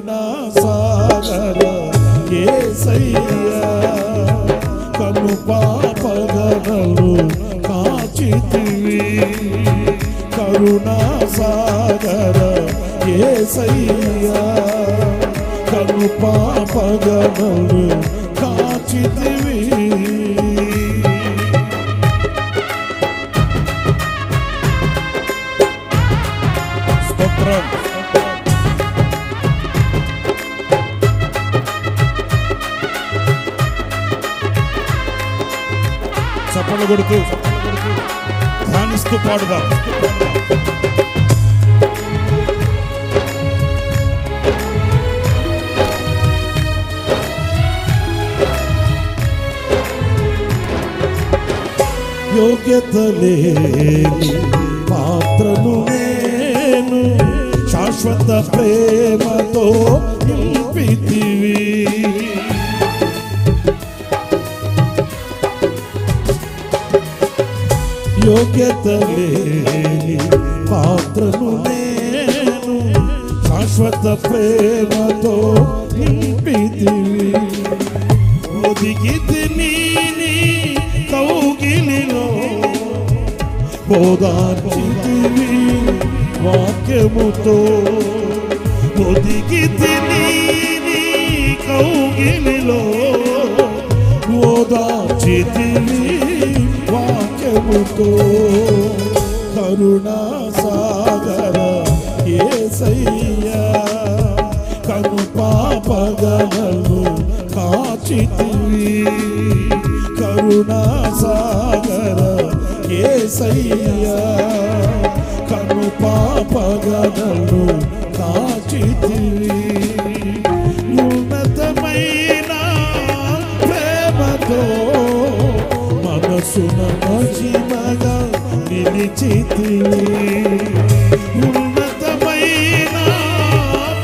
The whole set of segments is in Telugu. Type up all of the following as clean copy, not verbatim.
కరుణా సాగర యేసయ్యా కను పాపగనలు కాచితివి కరుణా సాగర యేసయ్యా కను పాపగనలు కాచితివి స్తోత్రం చప్పట్లు కొడుతూ ధ్యానిస్తూ పాడుదాం. యోగ్యత లేని పాత్రను నేను శాశ్వత ప్రేమతో నింపితివి యోగ్యత లేని పాత్రను నేను శాశ్వత ప్రేమతో నింపితివి ఒదిగితి నీ కౌగిలిలో బోధార్చితివి వాక్యముతో ఒదిగితి నీ కౌగిలిలో బోధార్చితివి వాక్యముతో కరుణా సాగర యేసయ్యా కను పాపగనలు కాచితివి కరుణా సాగర యేసయ్యా కను పాపగనలు కాచితివి ఉన్నతమైన ప్రేమతో మనసున మహిమగా నిలిచితివి ఉన్నతమైన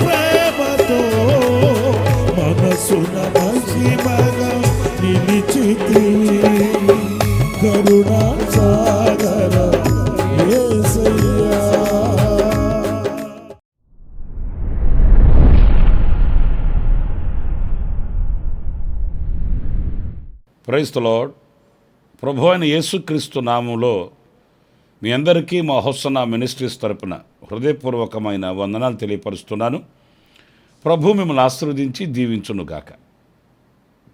ప్రేమతో మనసున మహిమగా నిలిచితివి కరుణా సాగర యేసయ్యా. Praise the lord. ప్రభు అయిన యేసుక్రీస్తు నామంలో మీ అందరికీ మా హోసన్నా మినిస్ట్రీస్ తరపున హృదయపూర్వకమైన వందనాలు తెలియపరుస్తున్నాను. ప్రభు మిమ్మల్ని ఆశీర్వదించి దీవించునుగాక.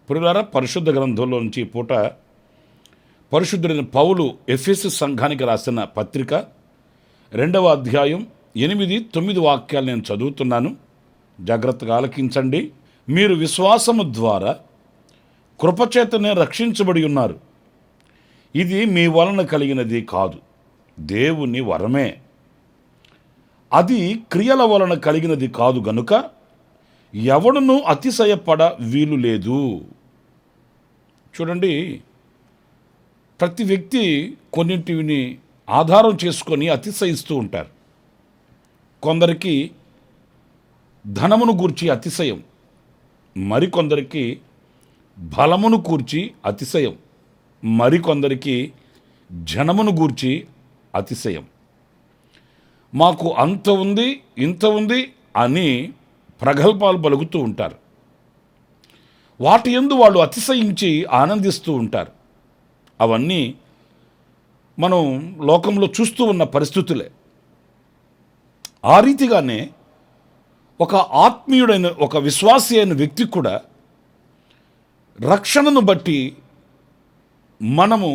ప్రియులారా, పరిశుద్ధ గ్రంథంలో నుంచి పూట పరిశుద్ధుడైన పౌలు ఎఫెసు సంఘానికి రాసిన పత్రిక 2వ అధ్యాయం 8-9 వాక్యాలు నేను చదువుతున్నాను. జాగ్రత్తగా ఆలకించండి. మీరు విశ్వాసము ద్వారా కృపచేతనే రక్షించబడి ఉన్నారు. ఇది మీ వలన కలిగినది కాదు, దేవుని వరమే. అది క్రియల వలన కలిగినది కాదు గనుక ఎవడును అతిశయపడ వీలు లేదు. చూడండి, ప్రతి వ్యక్తి కొన్నింటిని ఆధారం చేసుకొని అతిశయిస్తూ ఉంటారు. కొందరికి ధనమును గూర్చి అతిశయం, మరికొందరికి బలమును గూర్చి అతిశయం, మరికొందరికి జనమును గూర్చి అతిశయం. మాకు అంత ఉంది ఇంత ఉంది అని ప్రగల్భాలు పలుకుతూ ఉంటారు. వాటి యందు వాళ్ళు అతిశయించి ఆనందిస్తూ ఉంటారు. అవన్నీ మనం లోకంలో చూస్తూ ఉన్న పరిస్థితులే. ఆ రీతిగానే ఒక ఆత్మీయుడైన ఒక విశ్వాసి అయిన వ్యక్తి కూడా రక్షణను బట్టి మనము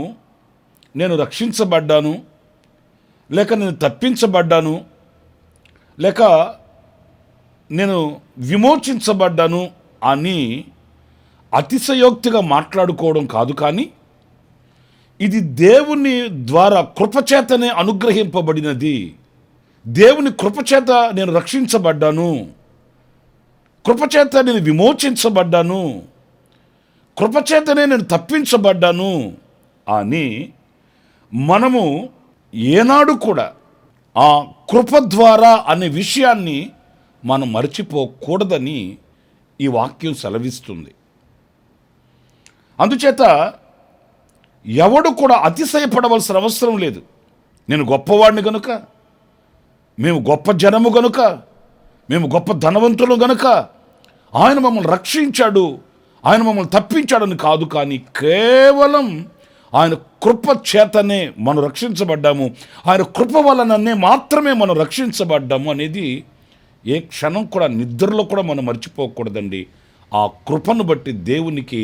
నేను రక్షించబడ్డాను, లేక నేను తప్పించబడ్డాను, లేక నేను విమోచించబడ్డాను అని అతిశయోక్తిగా మాట్లాడుకోవడం కాదు, కానీ ఇది దేవుని ద్వారా కృపచేతనే అనుగ్రహింపబడినది. దేవుని కృపచేత నేను రక్షించబడ్డాను, కృపచేత నేను విమోచించబడ్డాను, కృపచేతనే నేను తప్పించబడ్డాను అని మనము ఏనాడు కూడా ఆ కృప ద్వారా అనే విషయాన్ని మనం మర్చిపోకూడదని ఈ వాక్యం సెలవిస్తుంది. అందుచేత ఎవడు కూడా అతిశయపడవలసిన అవసరం లేదు. నేను గొప్పవాడిని గనుక, మేము గొప్ప జనము గనుక, మేము గొప్ప ధనవంతులు గనక ఆయన మమ్మల్ని రక్షించాడు, ఆయన మమ్మల్ని తప్పించాడని కాదు, కానీ కేవలం ఆయన కృప చేతనే మనం రక్షించబడ్డాము, ఆయన కృప వలననే మాత్రమే మనం రక్షించబడ్డాము అనేది ఏ క్షణం కూడా, నిద్రలో కూడా మనం మర్చిపోకూడదండి. ఆ కృపను బట్టి దేవునికి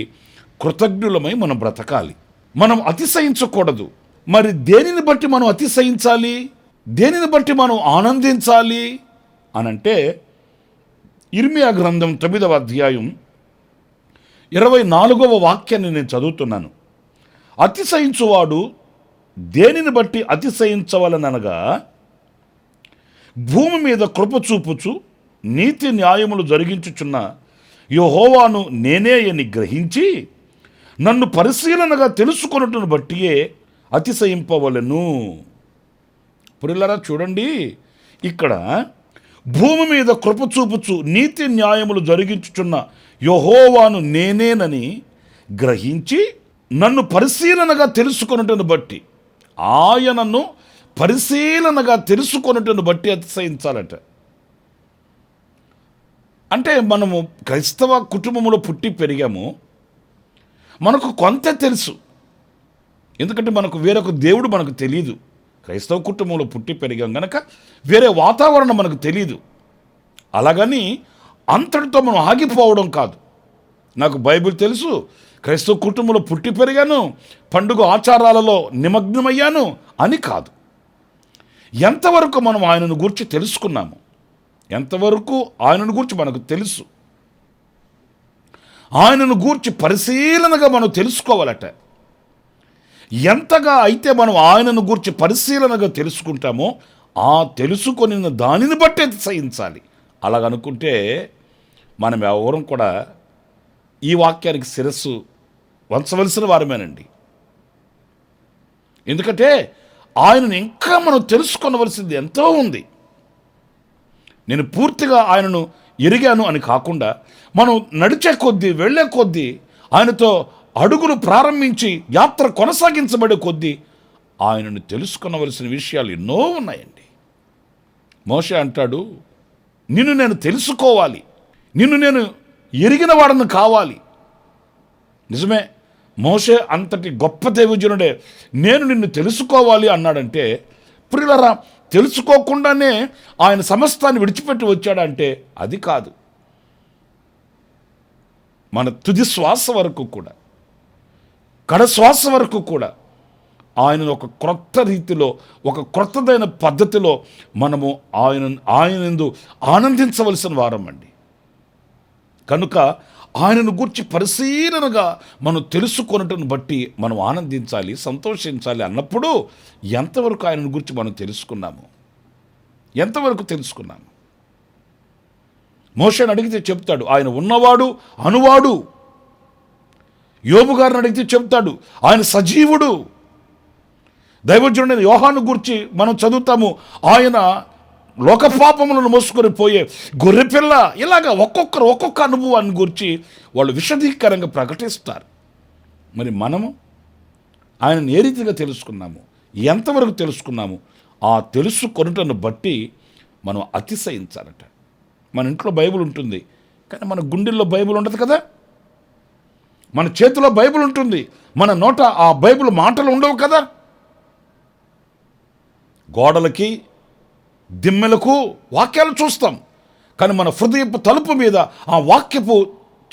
కృతజ్ఞులమై మనం బ్రతకాలి, మనం అతిశయించకూడదు. మరి దేనిని బట్టి మనం అతిశయించాలి, దేనిని బట్టి మనం ఆనందించాలి అనంటే ఇర్మియా గ్రంథం 9వ అధ్యాయం 24వ వాక్యాన్ని నేను చదువుతున్నాను. అతిశయించువాడు దేనిని బట్టి అతిశయించవలననగా, భూమి మీద కృప చూపుచు నీతి న్యాయములు జరిగించుచున్న యెహోవాను నేనే అని గ్రహించి నన్ను పరిశీలనగా తెలుసుకొనుటను బట్టియే అతిశయింపవలెను. పురిల్లరా చూడండి, ఇక్కడ భూమి మీద కృప చూపుచు నీతి న్యాయములు జరిగించుచున్న యెహోవాను నేనేనని గ్రహించి నన్ను పరిశీలనగా తెలుసుకొనుటను బట్టి, ఆయనను పరిశీలనగా తెలుసుకొనుటను బట్టి అతిశయించాలట. అంటే మనము క్రైస్తవ కుటుంబంలో పుట్టి పెరిగాము, మనకు కొంత తెలుసు, ఎందుకంటే మనకు వేరొక దేవుడు మనకు తెలియదు. క్రైస్తవ కుటుంబంలో పుట్టి పెరిగాం కనుక వేరే వాతావరణం మనకు తెలియదు. అలాగని అంతటితో మనం ఆగిపోవడం కాదు. నాకు బైబిల్ తెలుసు, క్రైస్తవ కుటుంబంలో పుట్టి పెరిగాను, పండుగ ఆచారాలలో నిమగ్నమయ్యాను అని కాదు. ఎంతవరకు మనం ఆయనను గూర్చి తెలుసుకున్నాము, ఎంతవరకు ఆయనను గూర్చి మనకు తెలుసు, ఆయనను గూర్చి పరిశీలనగా మనం తెలుసుకోవాలట. ఎంతగా అయితే మనం ఆయనను గూర్చి పరిశీలనగా తెలుసుకుంటామో ఆ తెలుసుకొని దానిని బట్టి అతిశయించాలి. అలాగనుకుంటే మనం ఎవరం కూడా ఈ వాక్యానికి శిరస్సు వంచవలసిన వారమేనండి. ఎందుకంటే ఆయనను ఇంకా మనం తెలుసుకొనవలసింది ఎంతో ఉంది. నేను పూర్తిగా ఆయనను ఎరిగాను అని కాకుండా, మనం నడిచే కొద్దీ, వెళ్ళే కొద్దీ, ఆయనతో అడుగులు ప్రారంభించి యాత్ర కొనసాగించబడే కొద్దీ ఆయనను తెలుసుకొనవలసిన విషయాలు ఎన్నో ఉన్నాయండి. మోషే అంటాడు, నిన్ను నేను తెలుసుకోవాలి, నిన్ను నేను ఎరిగిన వాడను కావాలి. నిజమే, మోషే అంతటి గొప్ప దైవజనుడే నేను నిన్ను తెలుసుకోవాలి అన్నాడంటే, ప్రియులారా, తెలుసుకోకుండానే ఆయన సమస్తాన్ని విడిచిపెట్టి వచ్చాడంటే అది కాదు. మన తుది శ్వాస వరకు కూడా, కడశ్వాస వరకు కూడా ఆయనను ఒక క్రొత్త రీతిలో, ఒక క్రొత్తదైన పద్ధతిలో మనము ఆయనందు ఆనందించవలసిన వారం అండి. కనుక ఆయనను గూర్చి పరిశీలనగా మనం తెలుసుకొనటను బట్టి మనం ఆనందించాలి, సంతోషించాలి. అన్నప్పుడు ఎంతవరకు ఆయనను గూర్చి మనం తెలుసుకున్నాము, ఎంతవరకు తెలుసుకున్నాము? మోషేని అడిగితే చెప్తాడు ఆయన ఉన్నవాడు, అనువాడు. యోబు గారిని అడిగితే చెప్తాడు ఆయన సజీవుడు. దైవజనుడైన యోహాను గూర్చి మనం చదువుతాము, ఆయన లోకపాపములను మోసుకొని పోయే గొర్రెపిల్ల. ఇలాగా ఒక్కొక్క అనుభవాన్ని గురించి వాళ్ళు విశదీకరంగా ప్రకటిస్తారు. మరి మనము ఆయనను ఏ రీతిగా తెలుసుకున్నాము, ఎంతవరకు తెలుసుకున్నాము? ఆ తెలుసుకొనుటను బట్టి మనం అతిశయించాలట. మన ఇంట్లో బైబిల్ ఉంటుంది, కానీ మన గుండెల్లో బైబిల్ ఉండదు కదా. మన చేతిలో బైబిల్ ఉంటుంది, మన నోట ఆ బైబిల్ మాటలు ఉండవు కదా. గోడలకి, దిమ్మెలకు వాక్యాలు చూస్తాం, కానీ మన హృదయపు తలుపు మీద ఆ వాక్యపు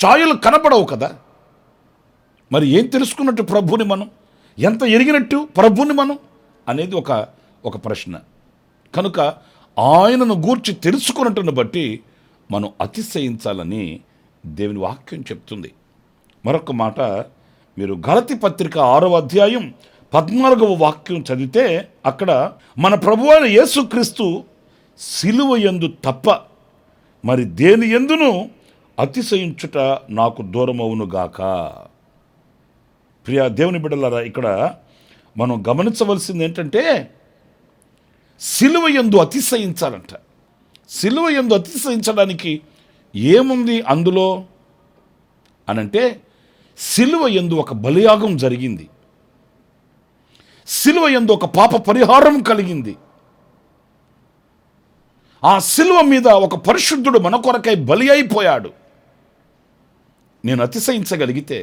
ఛాయలు కనపడవు కదా. మరి ఏం తెలుసుకున్నట్టు ప్రభుని మనం, ఎంత ఎరిగినట్టు ప్రభుని మనం అనేది ఒక ప్రశ్న. కనుక ఆయనను గూర్చి తెలుసుకున్నట్టును బట్టి మనం అతిశయించాలని దేవుని వాక్యం చెప్తుంది. మరొక మాట, మీరు గలతీ పత్రిక 6వ అధ్యాయం 14వ వాక్యం చదివితే అక్కడ మన ప్రభువైన యేసుక్రీస్తు సిలువ యందు తప్ప మరి దేని యందును అతిశయించుట నాకు దూరమవునుగాక. ప్రియ దేవుని బిడ్డలారా, ఇక్కడ మనం గమనించవలసింది ఏంటంటే సిలువ యందు అతిశయించాలంట. సిలువ యందు అతిశయించడానికి ఏముంది అందులో అనంటే, సిలువ యందు ఒక బలియాగం జరిగింది, సిలువ యందు ఒక పాప పరిహారం కలిగింది. ఆ శిలువ మీద ఒక పరిశుద్ధుడు మన కొరకై బలి అయిపోయాడు. నేను అతిశయించగలిగితే,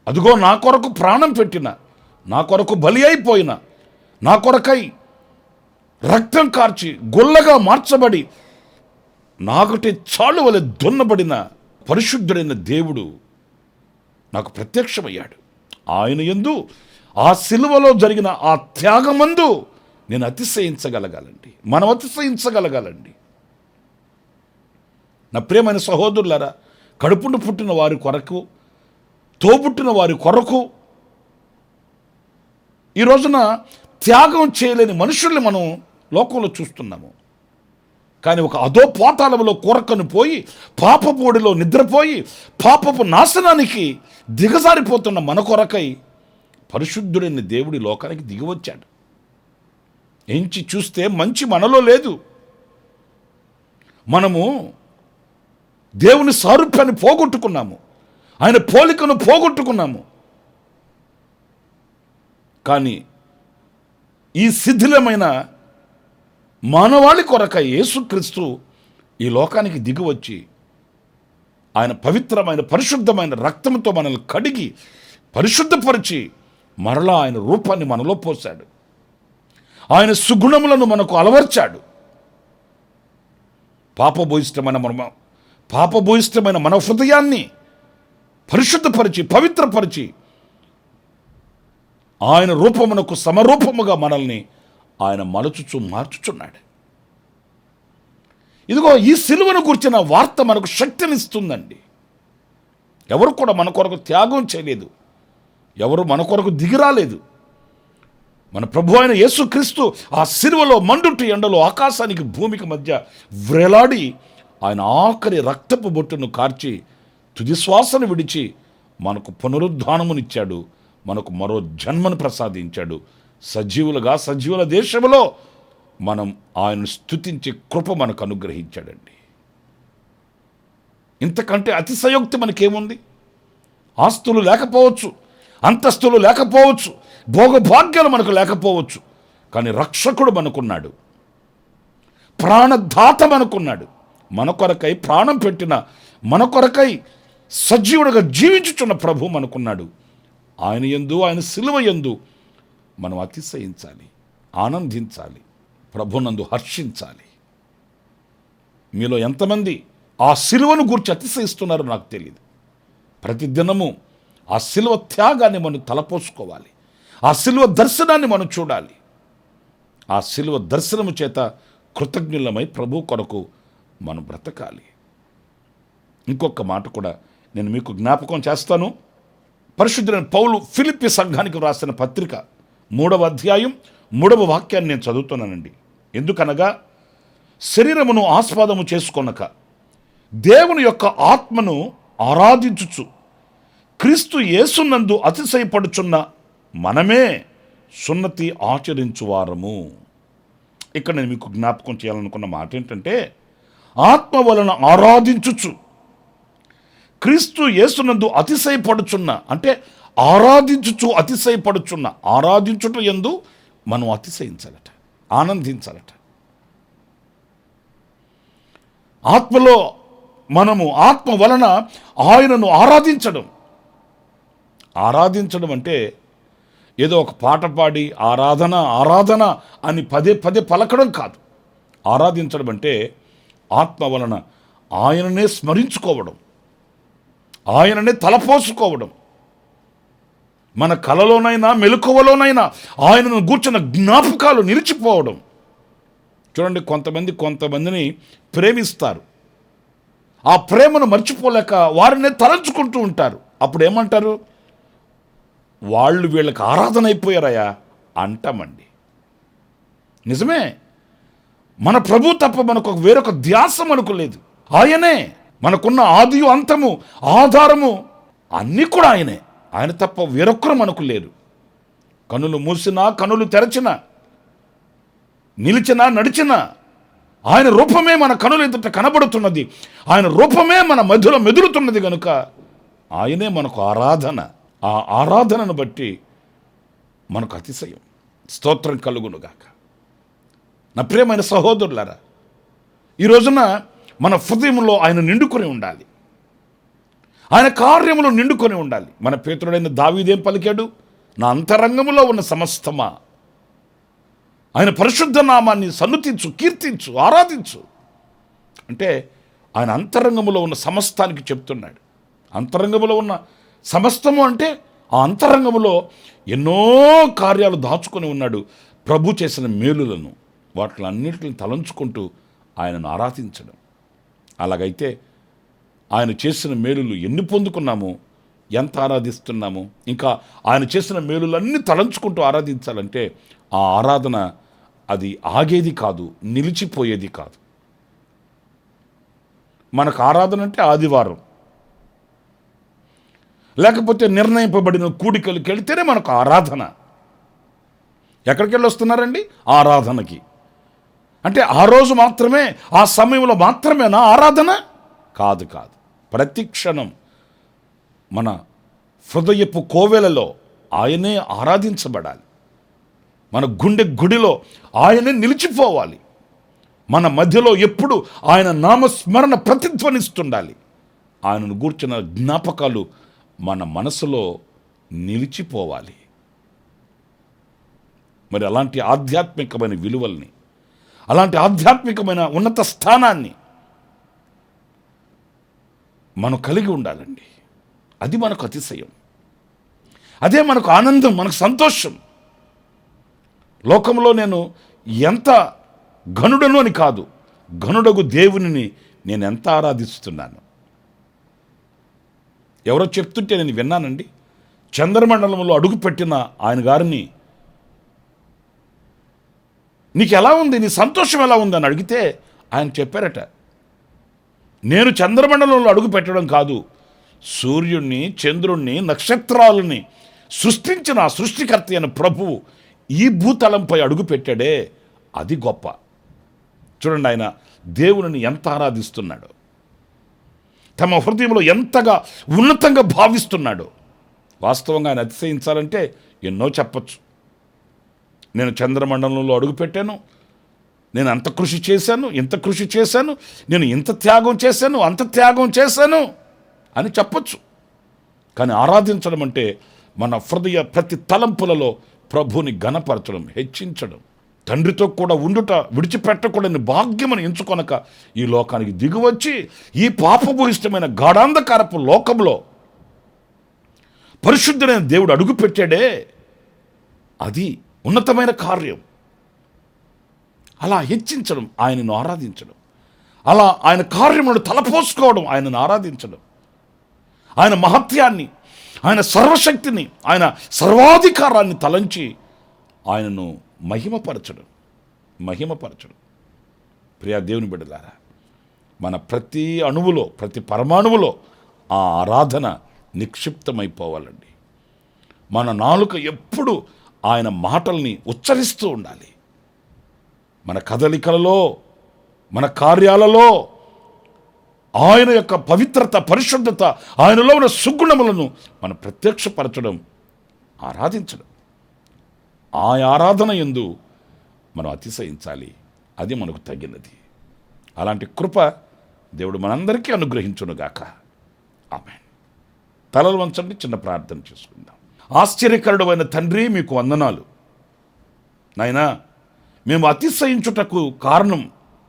అదిగో నా కొరకు ప్రాణం పెట్టిన, నా కొరకు బలి అయిపోయిన, నా కొరకై రక్తం కార్చి గొల్లగా మార్చబడి నాగటి చాలు వలె దున్నబడిన పరిశుద్ధుడైన దేవుడు నాకు ప్రత్యక్షమయ్యాడు. ఆయన యందు, ఆ సిలువలో జరిగిన ఆ త్యాగమందు నేను అతిశయించగలగాలండి, మనం అతిశయించగలగాలండి. నా ప్రియమైన సహోదరులారా, కడుపును పుట్టిన వారి కొరకు, తోబుట్టిన వారి కొరకు ఈ రోజున త్యాగం చేయలేని మనుషుల్ని మనం లోకంలో చూస్తున్నాము. కానీ ఒక అధోపాతాళంలో కూరకను పోయి, పాపపోడిలో నిద్రపోయి, పాపపు నాశనానికి దిగజారిపోతున్న మన కొరకై పరిశుద్ధుడైన దేవుడి లోకానికి దిగివచ్చాడు. ఎంచి చూస్తే మంచి మనలో లేదు. మనము దేవుని సారూప్యాన్ని పోగొట్టుకున్నాము, ఆయన పోలికను పోగొట్టుకున్నాము. కానీ ఈ శిథిలమైన మానవాళి కొరకై యేసుక్రీస్తు ఈ లోకానికి దిగివచ్చి ఆయన పవిత్రమైన పరిశుద్ధమైన రక్తంతో మనల్ని కడిగి పరిశుద్ధపరిచి మరలా ఆయన రూపాన్ని మనలో పోశాడు. ఆయన సుగుణములను మనకు అలవర్చాడు. పాపభూయిష్టమైన మన హృదయాన్ని పరిశుద్ధపరిచి పవిత్రపరిచి ఆయన రూపమునకు సమరూపముగా మనల్ని ఆయన మలుచుచు మార్చుచున్నాడు. ఇదిగో ఈ సిలువను గురించిన వార్త మనకు శక్తినిస్తుందండి. ఎవరు కూడా మన కొరకు త్యాగం చేయలేదు, ఎవరు మన కొరకు దిగిరాలేదు. మన ప్రభు అయిన యేసుక్రీస్తు ఆ సిలువలో మండుటి ఎండలో ఆకాశానికి భూమికి మధ్య వ్రేలాడి ఆయన ఆఖరి రక్తపు బొట్టును కార్చి తుది శ్వాసను విడిచి మనకు పునరుద్ధానమునిచ్చాడు, మనకు మరో జన్మను ప్రసాదించాడు. సజీవుల దేశంలో మనం ఆయనను స్తుతించే కృప మనకు అనుగ్రహించాడండి. ఇంతకంటే అతిశయోక్తి మనకేముంది? ఆస్తులు లేకపోవచ్చు, అంతస్తులు లేకపోవచ్చు, భోగభాగ్యాలు మనకు లేకపోవచ్చు, కానీ రక్షకుడు మనకున్నాడు, ప్రాణదాత మనకున్నాడు. మన కొరకై ప్రాణం పెట్టిన, మన కొరకై సజీవుడిగా జీవించుచున్న ప్రభు మనకున్నాడు. ఆయన యందు, ఆయన సిలువ యందు మనం అతిశయించాలి, ఆనందించాలి, ప్రభునందు హర్షించాలి. మీలో ఎంతమంది ఆ సిలువను గురించి అతిశయిస్తున్నారో నాకు తెలియదు. ప్రతిదినము ఆ సిలువ త్యాగాన్ని మనం తలపోసుకోవాలి, ఆ సిలువ దర్శనాన్ని మనం చూడాలి. ఆ సిలువ దర్శనము చేత కృతజ్ఞులమై ప్రభు కొరకు మనం బ్రతకాలి. ఇంకొక మాట కూడా నేను మీకు జ్ఞాపకం చేస్తాను. పరిశుద్ధులైన పౌలు ఫిలిప్పీ సంఘానికి వ్రాసిన పత్రిక 3వ అధ్యాయం 3వ వాక్యాన్ని నేను చదువుతున్నానండి. ఎందుకనగా శరీరమును ఆస్వాదము చేసుకొనక దేవుని యొక్క ఆత్మను ఆరాధించుచు క్రీస్తు యేసునందు అతిశయపడుచున్న మనమే సున్నతి ఆచరించువారము. ఇక్కడ నేను మీకు జ్ఞాపకం చేయాలనుకున్న మాట ఏంటంటే, ఆత్మ వలన ఆరాధించుచు క్రీస్తు యేసునందు అతిశయపడుచున్న, అంటే ఆరాధించుచు అతిశయపడుచున్న, ఆరాధించుట యందు మనం అతిశయించాలట, ఆనందించాలట. ఆత్మలో మనము ఆత్మ వలన ఆయనను ఆరాధించడం అంటే ఏదో ఒక పాట పాడి ఆరాధన ఆరాధన అని పదే పదే పలకడం కాదు. ఆరాధించడం అంటే ఆత్మ వలన ఆయననే స్మరించుకోవడం, ఆయననే తలపోసుకోవడం, మన కలలోనైనా మెలకువలోనైనా ఆయనను గూర్చిన జ్ఞాపకాలు నిలిచిపోవడం. చూడండి, కొంతమందిని ప్రేమిస్తారు, ఆ ప్రేమను మర్చిపోలేక వారిని తలంచుకుంటూ ఉంటారు. అప్పుడు ఏమంటారు? వాళ్ళు వీళ్ళకి ఆరాధన అయిపోయారయా అంటామండి. నిజమే, మన ప్రభు తప్ప మనకు వేరొక ధ్యాస మనకు లేదు. ఆయనే మనకున్న ఆదియు అంతము ఆధారము అన్నీ కూడా ఆయనే. ఆయన తప్ప వేరొక్కరు మనకు లేరు. కనులు మూసినా కనులు తెరచినా, నిలిచినా నడిచినా ఆయన రూపమే మన కనులు ఎదుట కనబడుతున్నది, ఆయన రూపమే మన మధ్యలో మెదులుతున్నది కనుక ఆయనే మనకు ఆరాధన. ఆ ఆరాధనను బట్టి మనకు అతిశయం. స్తోత్రం కలుగునుగాక. నా ప్రియమైన సహోదరులారా, ఈ రోజున మన హృదయంలో ఆయన నిండుకొని ఉండాలి, ఆయన కార్యములు నిండుకొని ఉండాలి. మన పేతుడైన దావీదేం పలికాడు? నా అంతరంగములో ఉన్న సమస్తమా ఆయన పరిశుద్ధ నామాన్ని సన్నుతించు, కీర్తించు, ఆరాధించు. అంటే ఆయన అంతరంగములో ఉన్న సమస్తానికి చెప్తున్నాడు. అంతరంగములో ఉన్న సమస్తము అంటే ఆ అంతరంగములో ఎన్నో కార్యాలు దాచుకొని ఉన్నాడు. ప్రభు చేసిన మేలులను వాటిలన్నిటిని తలంచుకుంటూ ఆయనను ఆరాధించడం. అలాగైతే ఆయన చేసిన మేలులు ఎన్ని పొందుకున్నాము, ఎంత ఆరాధిస్తున్నాము, ఇంకా ఆయన చేసిన మేలులన్నీ తలంచుకుంటూ ఆరాధించాలంటే ఆ ఆరాధన అది ఆగేది కాదు, నిలిచిపోయేది కాదు. మనకు ఆరాధన అంటే ఆదివారం, లేకపోతే నిర్ణయింపబడిన కూడికలకు వెళితేనే మనకు ఆరాధన. ఎక్కడికి వెళ్ళి వస్తున్నారండి? ఆరాధనకి. అంటే ఆ రోజు మాత్రమే, ఆ సమయంలో మాత్రమేనా ఆరాధన? కాదు కాదు. ప్రతి క్షణం మన హృదయపు కోవెలలో ఆయనే ఆరాధించబడాలి. మన గుండె గుడిలో ఆయనే నిలిచిపోవాలి. మన మధ్యలో ఎప్పుడు ఆయన నామస్మరణ ప్రతిధ్వనిస్తుండాలి. ఆయనను గూర్చిన జ్ఞాపకాలు మన మనసులో నిలిచిపోవాలి. మరి అలాంటి ఆధ్యాత్మికమైన విలువల్ని, అలాంటి ఆధ్యాత్మికమైన ఉన్నత స్థానాన్ని మనం కలిగి ఉండాలండి. అది మనకు అతిశయం, అదే మనకు ఆనందం, మనకు సంతోషం. లోకంలో నేను ఎంత ఘనుడను అని కాదు, ఘనుడగు దేవునిని నేను ఎంత ఆరాధిస్తున్నాను. ఎవరో చెప్తుంటే నేను విన్నానండి. చంద్రమండలంలో అడుగుపెట్టిన ఆయన గారిని, నీకు ఎలా ఉంది, నీ సంతోషం ఎలా ఉంది అని అడిగితే ఆయన చెప్పారట, నేను చంద్రమండలంలో అడుగు పెట్టడం కాదు, సూర్యుణ్ణి, చంద్రుణ్ణి, నక్షత్రాలని సృష్టించిన ఆ సృష్టికర్త అయిన ప్రభువు ఈ భూతలంపై అడుగు పెట్టాడే, అది గొప్ప. చూడండి, ఆయన దేవుని ఎంత ఆరాధిస్తున్నాడో, తమ హృదయంలో ఎంతగా ఉన్నతంగా భావిస్తున్నాడో. వాస్తవంగా ఆయన అతిశయించాలంటే ఎన్నో చెప్పచ్చు. నేను చంద్రమండలంలో అడుగుపెట్టాను, నేను అంత కృషి చేశాను, ఇంత కృషి చేశాను, నేను ఇంత త్యాగం చేశాను, అంత త్యాగం చేశాను అని చెప్పచ్చు. కానీ ఆరాధించడం అంటే మన హృదయ ప్రతి తలంపులలో ప్రభుని ఘనపరచడం, హెచ్చించడం. తండ్రితో కూడా ఉండుట విడిచిపెట్టకూడని భాగ్యమని ఎంచుకొనక ఈ లోకానికి దిగువచ్చి ఈ పాపభూయిష్టమైన గాఢాంధకారపు లోకంలో పరిశుద్ధుడైన దేవుడు అడుగుపెట్టాడే, అది ఉన్నతమైన కార్యం. అలా హెచ్చించడం, ఆయనను ఆరాధించడం, అలా ఆయన కార్యములను తలపోసుకోవడం, ఆయనను ఆరాధించడం, ఆయన మహత్యాన్ని, ఆయన సర్వశక్తిని, ఆయన సర్వాధికారాన్ని తలంచి ఆయనను మహిమపరచడం. ప్రియా దేవుని బిడ్డలారా, మన ప్రతి అణువులో, ప్రతి పరమాణువులో ఆ ఆరాధన నిక్షిప్తమైపోవాలండి. మన నాలుక ఎప్పుడు ఆయన మాటల్ని ఉచ్చరిస్తూ ఉండాలి. మన కదలికలలో, మన కార్యాలలో ఆయన యొక్క పవిత్రత, పరిశుద్ధత, ఆయనలో ఉన్న సుగుణములను మనం ప్రత్యక్షపరచడం, ఆరాధించడం. ఆ ఆరాధన యందు మనం అతిశయించాలి. అది మనకు తగినది. అలాంటి కృప దేవుడు మనందరికీ అనుగ్రహించునుగాక. ఆమేన్. తలలు వంచండి, చిన్న ప్రార్థన చేసుకుందాం. ఆశ్చర్యకరుడైన తండ్రి, మీకు వందనాలు. నాయనా, మేము అతిశయించుటకు కారణం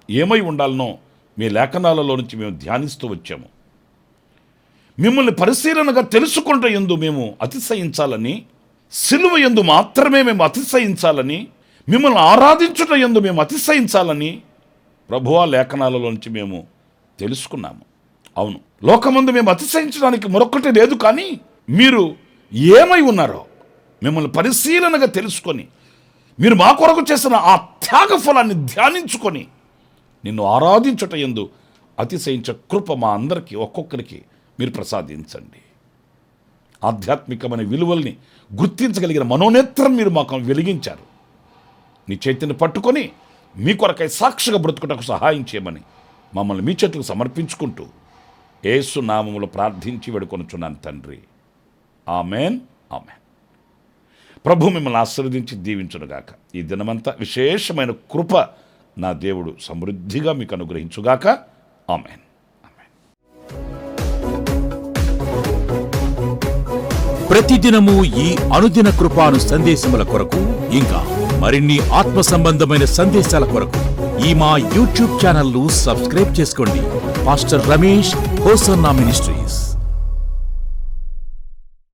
ఏమై ఉండాలనో మీ లేఖనాలలో నుంచి మేము ధ్యానిస్తూ వచ్చాము. మిమ్మల్ని పరిశీలనగా తెలుసుకుంట యందు మేము అతిశయించాలని, సిలువ యందు మాత్రమే మేము అతిశయించాలని, మిమ్మల్ని ఆరాధించుట యందు మేము అతిశయించాలని ప్రభువా లేఖనాలలో నుంచి మేము తెలుసుకున్నాము. అవును, లోకమందు మేము అతిశయించడానికి మరొకటి లేదు. కానీ మీరు ఏమై ఉన్నారో మిమ్మల్ని పరిశీలనగా తెలుసుకొని, మీరు మా కొరకు చేసిన ఆ త్యాగ ఫలాన్ని ధ్యానించుకొని నిన్ను ఆరాధించుట యందు అతిశయించే కృప మా అందరికీ, ఒక్కొక్కరికి మీరు ప్రసాదించండి. ఆధ్యాత్మికమైన విలువల్ని గుర్తించగలిగిన మనోనేత్రం మీరు మాకు వెలిగించారు. నీ చేతిని పట్టుకొని మీ కొరకై సాక్షిగా బ్రతుకుటకు సహాయం చేయమని మమ్మల్ని మీ చేతులకు సమర్పించుకుంటూ యేసు నామములో ప్రార్థించి వేడుకొనుచున్నాను తండ్రి. Amen, amen. ప్రభు మిమ్మల్ని ఆశీర్వదించి దీవించునుగాక. ఈ దినమంతా విశేషమైన కృప నా దేవుడు సమృద్ధిగా మీకు అనుగ్రహించుగాక. ఆమేన్. ప్రతిదినము ఈ అనుదిన కృపాను సందేశముల కొరకు, ఇంకా మరిన్ని ఆత్మ సంబంధమైన సందేశాల కొరకు ఈ మా యూట్యూబ్ ఛానల్ ను సబ్స్క్రైబ్ చేసుకోండి. Pastor Ramesh hosanna ministries.